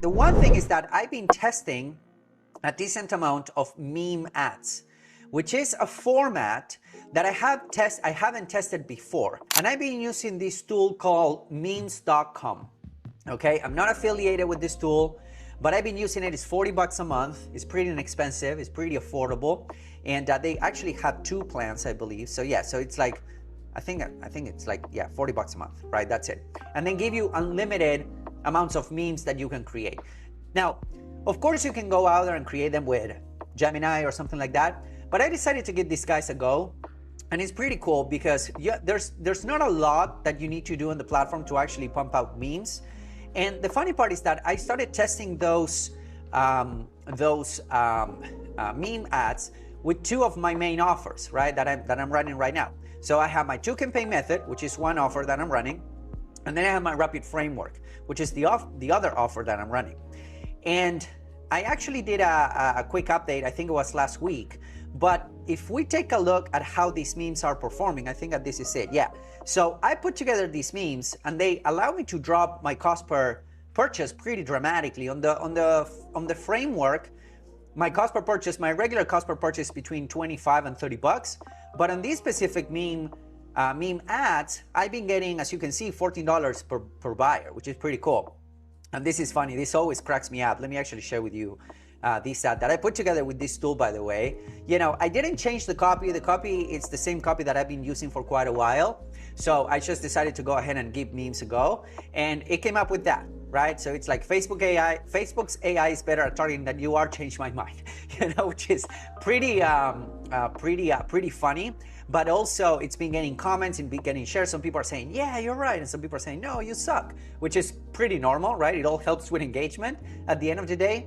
The one thing is that I've been testing a decent amount of meme ads, which is a format that I haven't tested before. And I've been using this tool called memes.com. Okay, I'm not affiliated with this tool, but I've been using it. It's 40 bucks a month. It's pretty inexpensive. It's pretty affordable. And they actually have 2 plans, I believe. So yeah, so it's like, I think it's like, yeah, 40 bucks a month, right? That's it. And then give you unlimited amounts of memes that you can create. Now, of course, you can go out there and create them with Gemini or something like that. But I decided to give these guys a go. And it's pretty cool because there's not a lot that you need to do on the platform to actually pump out memes. And the funny part is that I started testing those meme ads with 2 of my main offers, right? That I'm running right now. So I have my 2 campaign method, which is one offer that I'm running, and then I have my rapid framework, which is the other offer that I'm running. And I actually did a quick update. I think it was last week. But if we take a look at how these memes are performing, I think that this is it. Yeah. So I put together these memes, and they allow me to drop my cost per purchase pretty dramatically. On the framework, my cost per purchase, my regular cost per purchase, between 25 and 30 bucks. But on these specific meme ads, I've been getting, as you can see, $14 per buyer, which is pretty cool. And this is funny. This always cracks me up. Let me actually share with you this ad that I put together with this tool, by the way. You know, I didn't change the copy. The copy, it's the same copy that I've been using for quite a while. So I just decided to go ahead and give memes a go. And it came up with that, right? So it's like Facebook's AI is better at targeting than you are. Changed my mind, you know, which is pretty funny. But also, it's been getting comments and been getting shares. Some people are saying, yeah, you're right. And some people are saying, no, you suck, which is pretty normal, right? It all helps with engagement at the end of the day.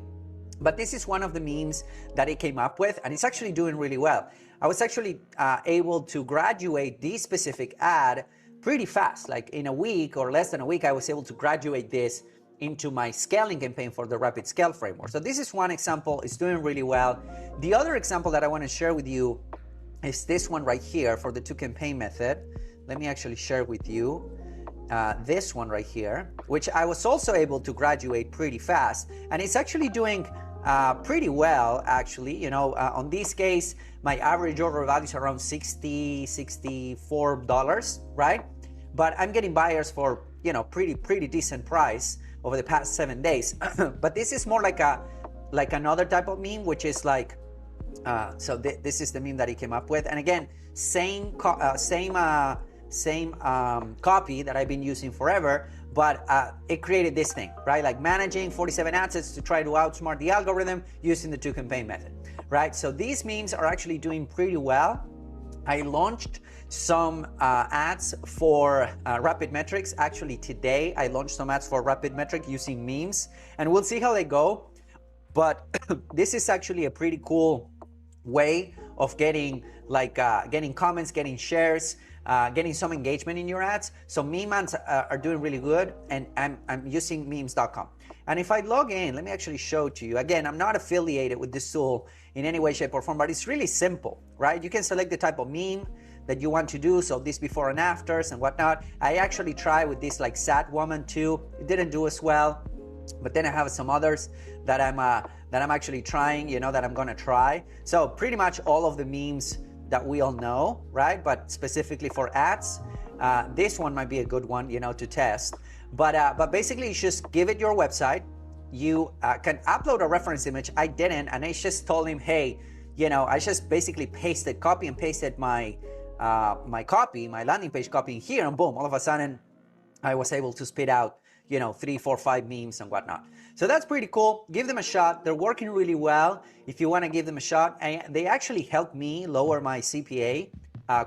But this is one of the memes that it came up with, and it's actually doing really well. I was actually able to graduate this specific ad pretty fast. Like in a week or less than a week, I was able to graduate this into my scaling campaign for the rapid scale framework. So this is one example. It's doing really well. The other example that I want to share with you is this one right here for the 2 campaign method. Let me actually share with you this one right here, which I was also able to graduate pretty fast. And it's actually doing pretty well, actually. You know, on this case, my average order value is around $60, $64, right? But I'm getting buyers for, you know, pretty decent price over the past 7 days. But this is more like another type of meme, which is like, this is the meme that he came up with. And again, same copy that I've been using forever, but it created this thing, right? Like managing 47 assets to try to outsmart the algorithm using the 2 campaign method, right? So these memes are actually doing pretty well. I launched some ads for Rapid Metrics. Actually, today I launched some ads for Rapid Metric using memes, and we'll see how they go. But this is actually a pretty cool way of getting getting comments, getting shares, getting some engagement in your ads. So meme ads are doing really good, and I'm using memes.com. And if I log in, let me actually show it to you. Again, I'm not affiliated with this tool in any way, shape, or form, but it's really simple, right? You can select the type of meme that you want to do, so this before and afters and whatnot. I actually tried with this like sad woman too. It didn't do as well, but then I have some others that I'm actually trying, you know, that I'm gonna try. So pretty much all of the memes that we all know, right? But specifically for ads, this one might be a good one, you know, to test. But basically, you just give it your website. You can upload a reference image. I didn't, and I just told him, hey, you know, I just basically copy and pasted my my landing page copy here, and boom, all of a sudden, I was able to spit out, you know, 3, 4, 5 memes and whatnot. So that's pretty cool. Give them a shot. They're working really well. If you want to give them a shot, and they actually helped me lower my CPA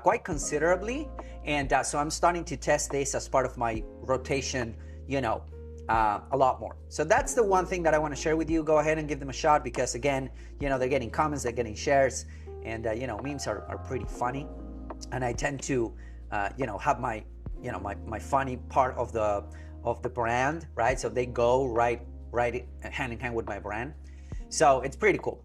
quite considerably. And so I'm starting to test this as part of my rotation, you know, a lot more. So that's the one thing that I want to share with you. Go ahead and give them a shot because, again, you know, they're getting comments, they're getting shares, and, you know, memes are pretty funny. And I tend to, you know, have my, you know, my funny part of the brand, right? So they go right hand in hand with my brand. So it's pretty cool.